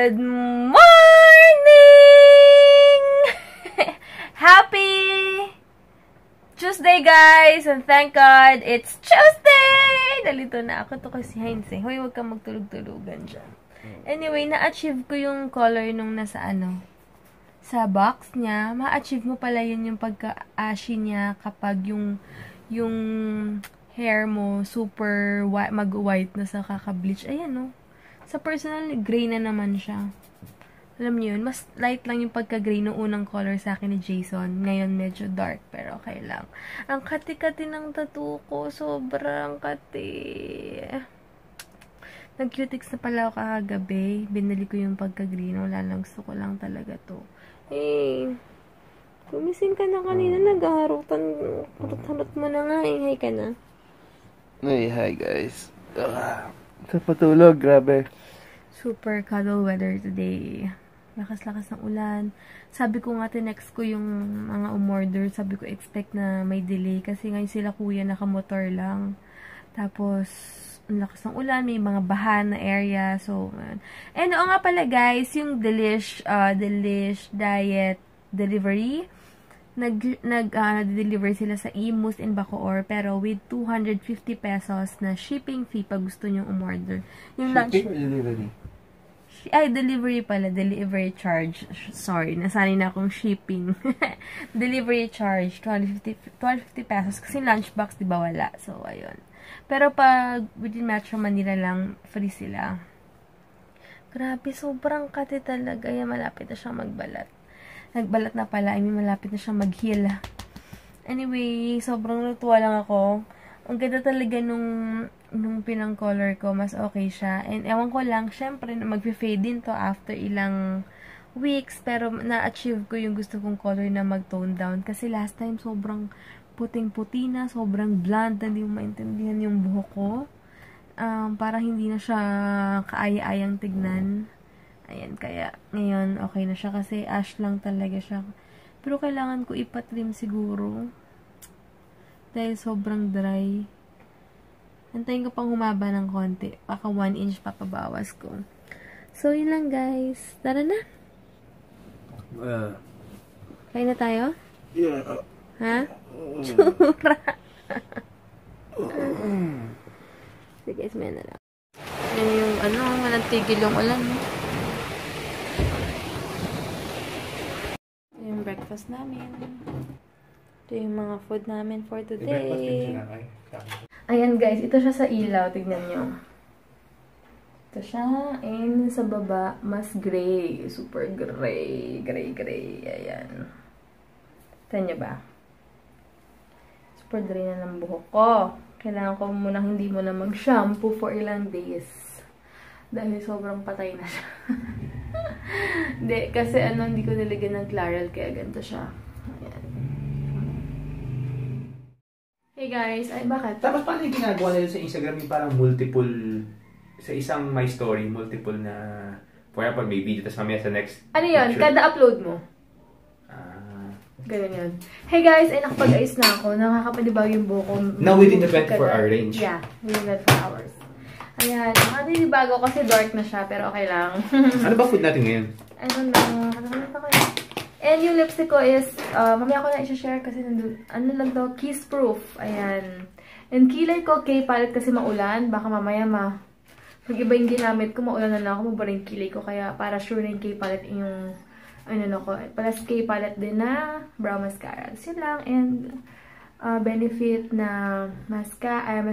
Good morning! Happy Tuesday, guys! And thank God, it's Tuesday! Nalito na ako to kasi Heinz eh. Hoy, huwag kang magtulog-tulugan dyan. Anyway, na-achieve ko yung color nung nasa sa box niya. Ma-achieve mo pala yun yung pagka-ashy niya kapag yung hair mo super mag-white na sa kaka-bleach. Ayan, no? Sa personal, gray na naman siya. Alam niyo yun, mas light lang yung pagka-gray ng unang color sa akin ni Jason. Ngayon, medyo dark, pero okay lang. Ang kati-kati ng tattoo ko. Sobrang kati. Nag-cutics na pala ako kagabi. Binili ko yung pagka-green. Wala lang, gusto ko lang talaga to. Hey, gumising ka na kanina. Nag-harutan. Harot-harot mo na nga. Hi ka na. Hey, hi guys. Sa patulog, grabe. Super cuddle weather today. Lakas-lakas ng ulan. Sabi ko nga, tinext ko yung mga umorder. Sabi ko, expect na may delay. Kasi ngayon sila kuya nakamotor lang. Tapos, ang lakas ng ulan. May mga bahan na area. So, and oo nga pala guys, yung Delish Diet Delivery. Nag-deliver sila sa Imus in Bacoor, pero with 250 pesos na shipping fee pag gusto nyo umorder. Yung shipping or delivery? Delivery pala. Delivery charge. Sorry, nasanay na akong shipping. Delivery charge, 1250 pesos. Kasi lunchbox, di ba wala? So, ayun. Pero pag within Metro Manila lang, free sila. Grabe, sobrang kati talaga. Yan, malapit na siyang magbalat. Nagbalat na pala. I mean, malapit na siyang mag-heal. Anyway, sobrang natuwa lang ako. Ang ganda talaga nung pinang color ko. Mas okay siya. And ewan ko lang, syempre, mag-fade din to after ilang weeks. Pero na-achieve ko yung gusto kong color na mag-tone down. Kasi last time, sobrang puting-puti na. Sobrang blunt. Hindi mo maintindihan yung buhok ko. Parang hindi na siya kaaya-ayang tignan. Ayan, kaya ngayon okay na siya kasi ash lang talaga siya. Pero kailangan ko ipatrim siguro. Dahil sobrang dry. Antayin ko pang humaba ng konti. Baka 1 inch papabawas ko. So, yun lang guys. Tara na. Kain na tayo? Yeah. Ha? Tsura. Sige guys, may na lang. Yan yung walang tigil yung ulan. Breakfast namin. Ito yung mga food namin for today. Ayan guys, ito siya sa ilaw. Tignan nyo. Ito siya. And sa baba, mas gray. Super gray. Gray. Ayan. Tignan nyo ba? Super gray na ng buhok ko. Kailangan ko muna hindi mo na mag-shampoo for ilang days. Dahil sobrang patay na siya. Hindi, kasi hindi ko nilagyan ng Claral, kaya ganito siya. Ayan. Hey guys, ay bakit? Tapos paano yung ginagawa nila sa Instagram yung parang multiple, sa isang my story, multiple na, for example, may video, tapos mamaya sa next ano yun? picture. Kada upload mo? Ganun yun. Hey guys, ay nakapag-ayos na ako. Nakakapadibaw yung buhok ko. Now within the 24-hour range? Yeah, within the 24 hours. Ayan, nakapadibago kasi dark na siya, pero okay lang. Ano ba food natin ngayon? I don't know. Nakalimutan ko yun. And yung lipstick ko is, mamaya ko na i-share kasi nandun, lang daw, kiss proof. Ayan. And kilay ko, K-palette kasi maulan. Baka mamaya pag iba yung ginamit ko, maulan na lang ako, mabara yung kilay ko. Kaya para sure na yung K-palette yung, ko. Plus K-palette din na brow mascara. So lang. And, benefit na mascara.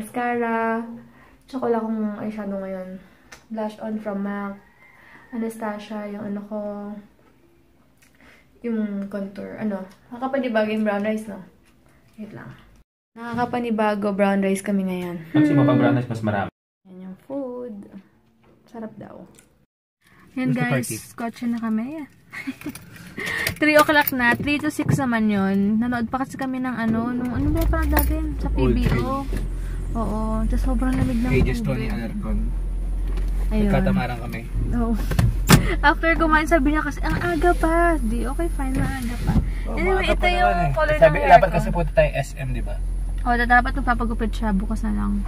Tsaka wala akong eyeshadow ngayon. Blush on from MAC. Anastasia, yung ko, yung contour. Nakakapanibago yung brown rice, no? Wait lang. Nakakapanibago brown rice kami ngayon. Kasi mapag-brown rice mas marami. Yan yung food. Sarap daw. Yan guys, kotse na kami. 3 o'clock na. 3 to 6 naman yun. Nanood pa kasi kami ng ano ba parang dati sa PBO. Oo. Tapos sobrang lamig ng Ages Tony Alarcon. Ayun. Nagkatamaran kami. Oo. After kumain, sabi niya kasi, ang aga pa. Di, okay, fine, maaga pa. Anyway, ito yung color ng hair ko. Dapat kasi punta tayo SM, di ba? Oo, dapat magpapagupit siya. Bukas na lang.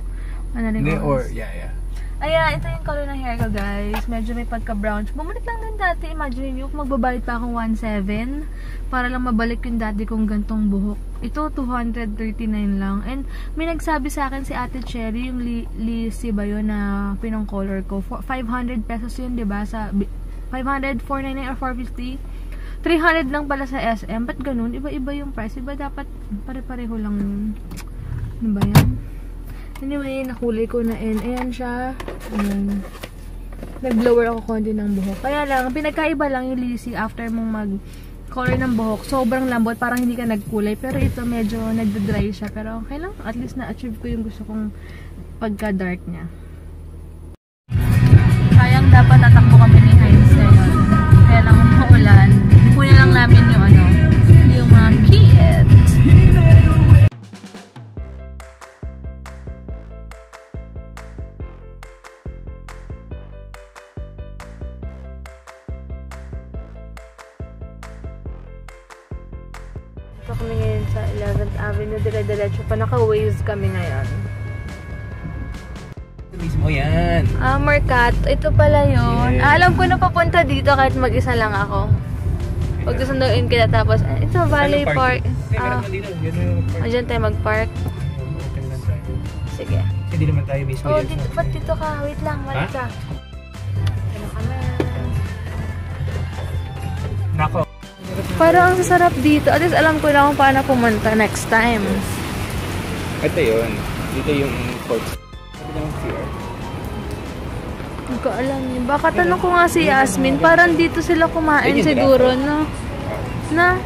Hindi, or, yeah. Ayan, ito yung color ng hair ko, guys. Medyo may pagka-brown. Bumalik lang din dati. Imagine nyo, kung magbabayad pa akong 1.7 para lang mabalik yung dati kong gantong buhok. Ito, 239 lang. And may nagsabi sa akin si Ate Cherry, yung Lisi ba yun na pinong color ko. 500 pesos yun, diba? Sa 500, 499 or 450. 300 lang pala sa SM. Ba't ganun? Iba-iba yung price. Iba dapat pare-pareho lang yun. Ano ba yan? Anyway, nakulay ko na ayan siya. Nag-blower ako konti ng buhok. Kaya lang, pinagkaiba lang yung Lisi after mong mag-color ng buhok. Sobrang lambot, parang hindi ka nagkulay. Pero ito medyo nagda-dry siya. Pero okay lang, at least na-achieve ko yung gusto kong pagka-dark niya. Sayang dapat tatakbo kami ni Heinz ngayon. Kaya lang maulan. Kunin lang namin yung yung mga kids. Ito kami ngayon sa 11th Avenue, dire-diretso pa. Naka-waves kami ngayon. Ito mismo yan. Mercat. Ito pala yun. Yeah. Alam ko na papunta dito kahit mag-isa lang ako. Pag susunduin kita tapos, ito Valley Park. Diyan tayo mag-park. Sige. Hindi naman tayo mismo Oh, yan. dito, ba't dito ka? Wait lang, balik ka. Ano ka na? Nako. Parang ang sasarap dito. At least alam ko na kung paano pumunta next time. Ito yun. Dito yung court. Ito yung CR. Hindi ko alam yun. Baka tanong ko nga si Yasmin. Parang dito sila kumain siguro, no? Na?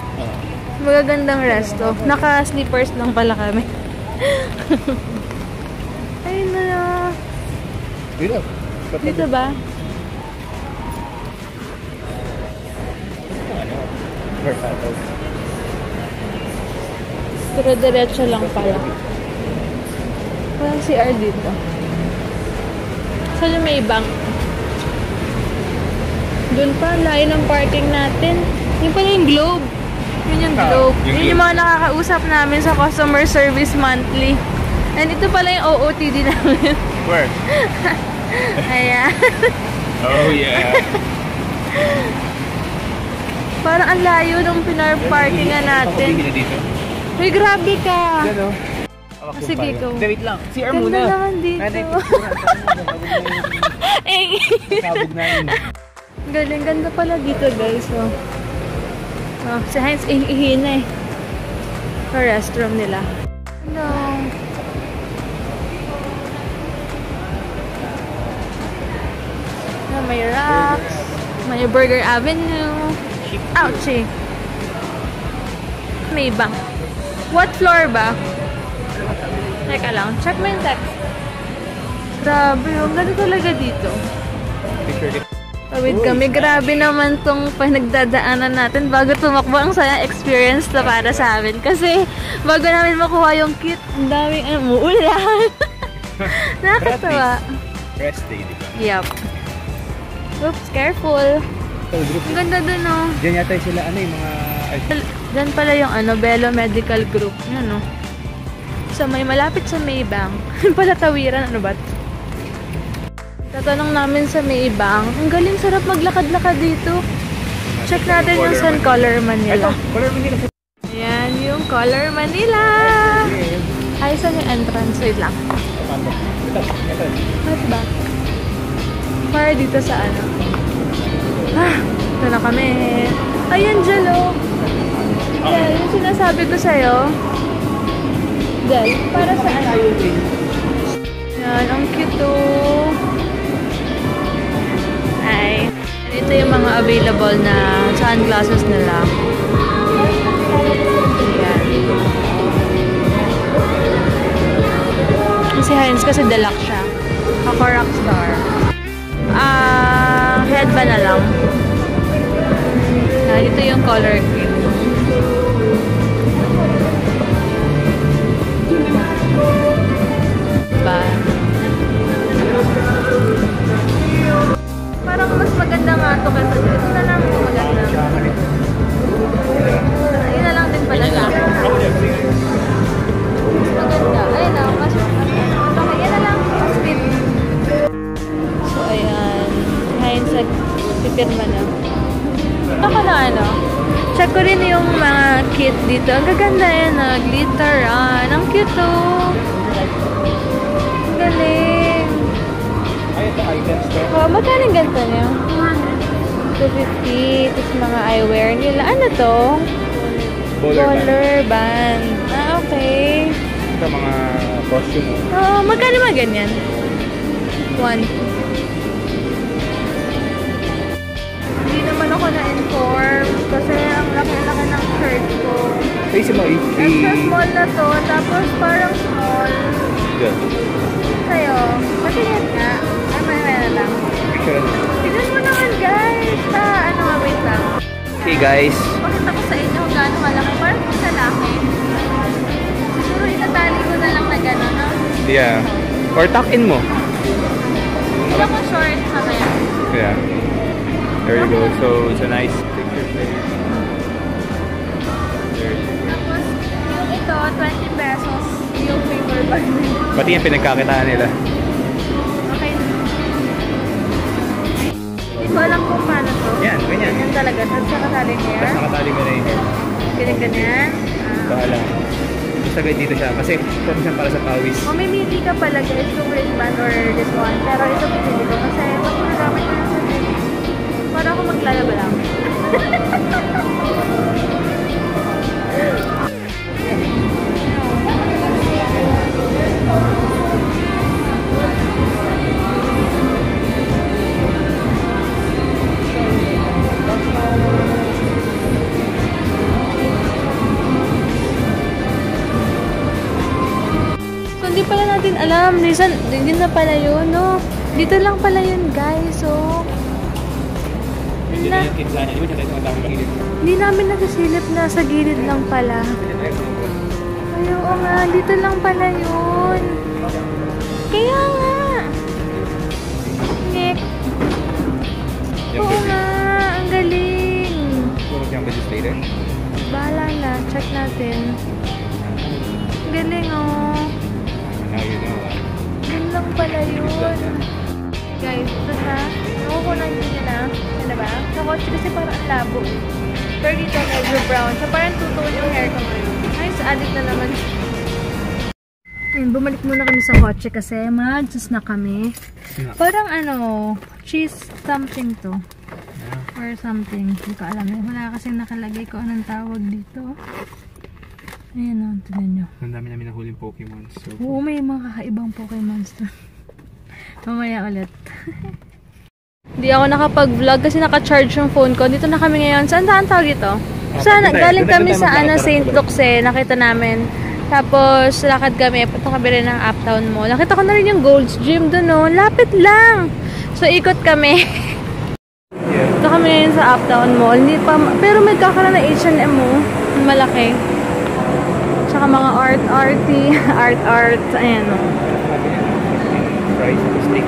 Magagandang resto. Naka-sleepers lang pala kami. Ayun na. Dito. Dito ba? Pero diretso lang pala. Parang CR dito. Saan yung may bank? Doon pa, layo ng parking natin. Yun pala yung Globe. Yun yung Globe. Yun yung mga nakakausap namin sa customer service monthly. And ito pala yung OOTD namin. Where? Ayan. Oh yeah. Parang ang layo nung pinarparkingan natin. Uy, grabe ka! Ano? Sige, go. Wait lang. CR Ganda muna. naman dito. Eh, Sabog na yun. galing, ganda pala dito, guys. Oh. Oh, si Heinz, ihi na eh. Sa restroom nila. Hello. Oh, may rocks. May Burger Avenue. Ouchie. May bank. What floor ba? Teka lang. Check mo yung text. Grabe. Ang ganda talaga dito. Tawid kami. Grabe naman tong pinagdadaanan natin bago tumakbo. Ang saya experience na para sa amin. Kasi bago namin makuha yung kit, ang daming umuulan. Nakakatawa. Rest day, di ba? Yup. Oops, careful. Ang ganda dun, oh. Diyan yata sila, yung mga... Diyan pala yung, Bello Medical Group. Yan, oh. So, may malapit sa Maybank. Pala tawiran, ano ba? Tatanong namin sa Maybank. Ang galing, sarap maglakad-lakad dito. Check natin yung Sun Color Manila. Color Manila. Ayan, yung Color Manila. Ay, saan yung entrance? Wait lang. What ba? Para dito sa ito na kami. Ayan, Jalo. Jal, yung sinasabi ko sa'yo. Jal, para saan? Yan, ang cute, oh. Ay, ito yung mga available na sunglasses nila. Ayan. Si Heinz kasi deluxe siya. Ako rockstar. Headband na lang. Ito yung color green. Diba? Parang mas maganda nga ito kasi ito na lang maganda. Yun na lang din pala. Mas maganda. Ayun na, mas yan na lang. Mas fit. Pirma na. Ako na ano. Check ko rin yung mga kit dito. Ang gaganda yan na. Glitteran. Ang cute oh. Ang galing. Ay, ito items to. Oh, magkano yung ganito niya? 250. Tapos mga eyewear nila. Ano to? Baller band. Ah, okay. Ito mga costume. Oh, magkano mga ganyan? 1. Hindi naman ako na-inform kasi ang laki-laki ng shirt ko. Face mo, Extra small na to, tapos parang small. Good. Sa'yo, matingin nga. Ay, may na lang. Picture. Tignan mo naman guys. Ano nga, wait lang. Okay guys. Pakita ko sa inyo kung gaano malaki. Parang sa laki. Siguro itatali ko na lang na gano'n, no? Yeah. Or tuck in mo. Hindi ako short sa kaya. Yeah. There you go. So, it's a nice picture there. Tapos, yung ito, 20 pesos. Yung paper bag. Pati yung pinagkakitaan nila. Okay. Hindi ko alam kung paano to. Yan, ganyan. Ganyan talaga. Tapos nakataling hair. Tapos nakatali mo na yung hair. Ganyan-ganyan. Bahala. Basta ganyan dito siya. Kasi promotion para sa pawis. Mamimili ka pala guys kung wristband or this one. Pero ito pinili ko kasi pag nagamit ko na sa day. Para ako maglalaba lang. Hindi pala natin alam. Reason, hindi na pala yun, no? Dito lang pala yun, guys. So, Hindi na yung kids niya. Di ba siya tayo sa matawang gilid? hindi namin nagasilip na sa gilid lang pala. Ay, oo nga. Dito lang pala yun. Kaya nga. Nick. Oo nga. Ang galing. Puro siyang legislator. Bahala na. Check natin. Ang galing, oh. Now you know. Yun lang pala yun. Guys, ito siya. Nakukunan nyo nila. Ano ba? Sa kotse kasi parang ang labo. Pero dito medyo brown. So parang tutuon yung hair ko ngayon. Nice, addict na naman. Ayun, bumalik muna kami sa kotse kasi mag-juice na kami. Parang ano, cheese something to. Or something. Hindi ko alam eh. Wala kasing nakalagay ko anong tawag dito. Ayan o, tignan nyo. Ang dami namin nahuling Pokemon. So, Oo, may mga kakaibang Pokemons doon. Mamaya ulit. Hindi ako nakapag-vlog kasi naka-charge yung phone ko. Dito na kami ngayon. Saan tawag dito? Sana, galing kami sa St. Luke's eh. Nakita namin. Tapos, lakad kami. Punta kami rin ng Uptown Mall. Nakita ko na rin yung Gold's Gym doon, no? Lapit lang! So, ikot kami. Ito kami ngayon sa Uptown Mall. Hindi pa, pero may kakaroon na H&M mo. Malaki. Tsaka mga art-art. Ayan, no? price of steak.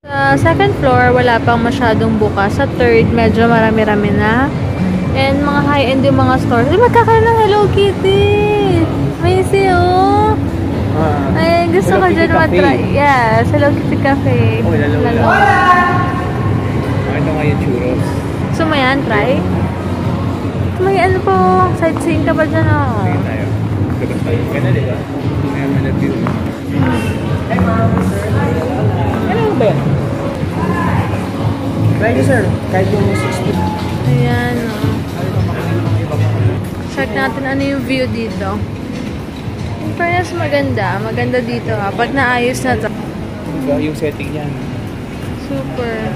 Sa second floor, wala pang masyadong bukas. Sa third, medyo marami-rami na. And mga high-end yung mga stores. Ay, magkakaroon ng Hello Kitty! May oh! Ay, gusto ko dyan matry. Yes, Hello Kitty Cafe. Oh, lalo. Ito nga yung churros. Gusto mo yan, try? May ano po, sightseeing ka ba dyan, oh? Sige tayo. Labas tayo. Ganda, diba? May mga view. Hey, ma'am, sir. Hello, Ben. Try nyo, sir. Kahit yung 60. Ayan, oh. Check natin ano yung view dito. In fairness, maganda. Maganda dito, ah. Pag naayos na to. Diba yung setting yan? Super.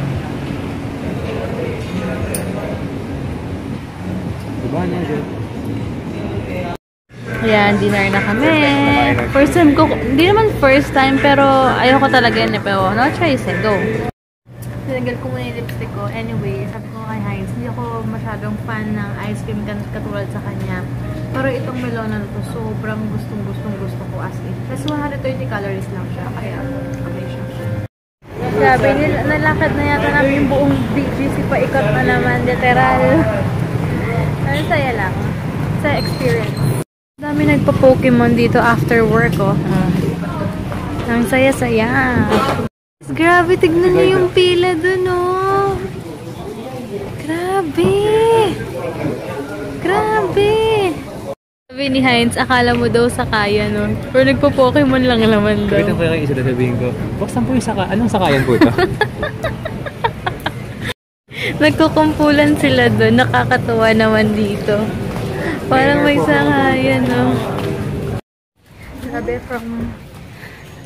Diba na, good? Ayan, dinner na kami. First time ko, hindi naman first time, pero ayoko talaga yun eh. Pero no choice eh, go. Tinanggal ko muna yung lipstick ko. Anyway, sabi ko kay Heinz, hindi ako masyadong fan ng ice cream katulad sa kanya. Pero itong melon na ito, sobrang gustong ko as in. Kasi 120 calories lang siya, kaya okay siya. Grabe, nalakad na yata namin yung buong BGC pa ikot na naman, literal. Ano, saya lang. Sa experience. Dami nagpa-Pokemon dito after work, oh. Ang saya-saya. Grabe, tignan niyo yung pila dun, oh. Grabe. Grabe. Sabi ni Heinz, akala mo daw sakayan, no? Pero nagpo-Pokemon lang naman daw. Ito po yung isa na sabihin ko. Buksan po yung anong sakayan po ito? Nagkukumpulan sila doon. Nakakatuwa naman dito. Parang may sakayan, no? Sabi from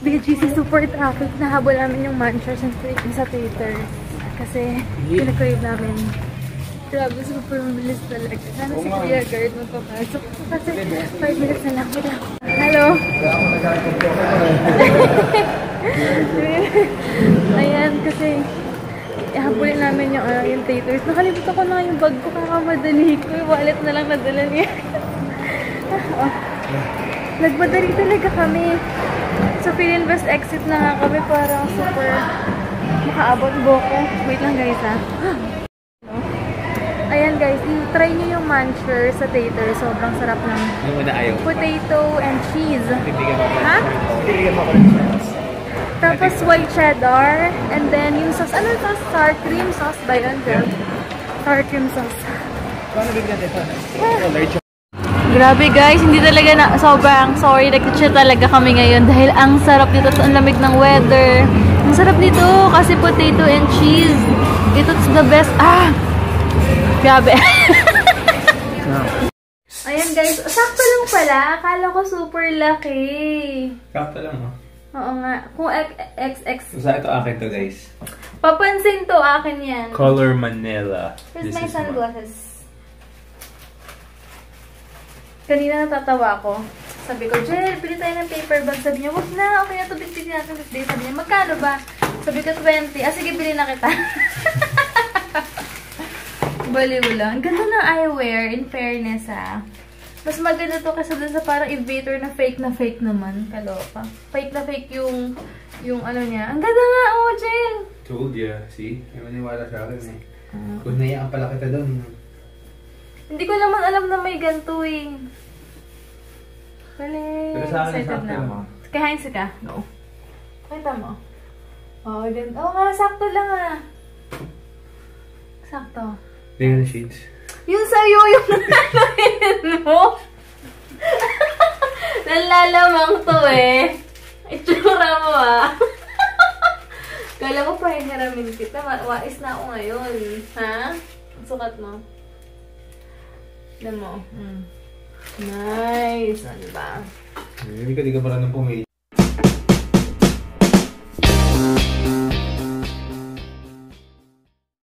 BGC Super Traffic, nahabol namin yung Munchers sa Twitter. Kasi pinag-crave namin. Grabe, super mabilis talaga. Sana si Kuya Guard magpapasok. Kasi 5 minutes na lang. Hello! Ayan, kasi ihabulin namin yung taters. Nakalimutan ko na yung bag ko, kakamadali ko. Yung wallet na lang nadala niya. Nagmadali talaga kami. Sa Philinvest exit na nga kami, parang super makaabot boko. Wait lang guys ha. Ayan guys, i-try nyo yung Muncher sa tater. Sobrang sarap ng potato and cheese. Ha? Tapos white cheddar. And then yung sauce, ano sauce? Sour cream sauce ba yun? Sour cream sauce. Grabe guys, hindi talaga na, sobrang sorry, nag-chill talaga kami ngayon dahil ang sarap dito at ang lamig ng weather. Ang sarap dito kasi potato and cheese. It's the best. Grabe. Ayan guys, sakto lang pala. Akala ko super laki. Sakto lang, oh. Oo nga. Kung XX. Sa ito akin to guys. Papansin to, akin yan. Color Manila. Here's my sunglasses. Kanina natatawa ko. Sabi ko, Jel, pili tayo ng paper bag. Sabi niya, wag na. Okay na ito, bitbit natin this day. Sabi niya, magkano ba? Sabi ko, 20. Sige, bili na kita. Baliw lang. Ang ganda ng eyewear, in fairness, Mas maganda to kasi dun sa parang invader na fake naman. Kaloka. Fake na fake yung ano niya. Ang ganda nga, Jel! Told ya. See? May maniwala sa akin, eh. Kung nayaan pala kita doon. Hindi ko naman alam na may ganito, eh. Bali. Pero sa akin, sakto mo. Kay Heinz ka? No. Kita mo? Ganda. Nga, sakto lang, Sakto. Tingnan na shades. Yung sa'yo, yung nalamin mo. Nalalamang to, Itsura mo, Kala mo pa hihiramin kita. Wais na ako ngayon. Ha? Sukat mo. Alam mo. Nice. Ano ba? Hindi ka marunong pumili.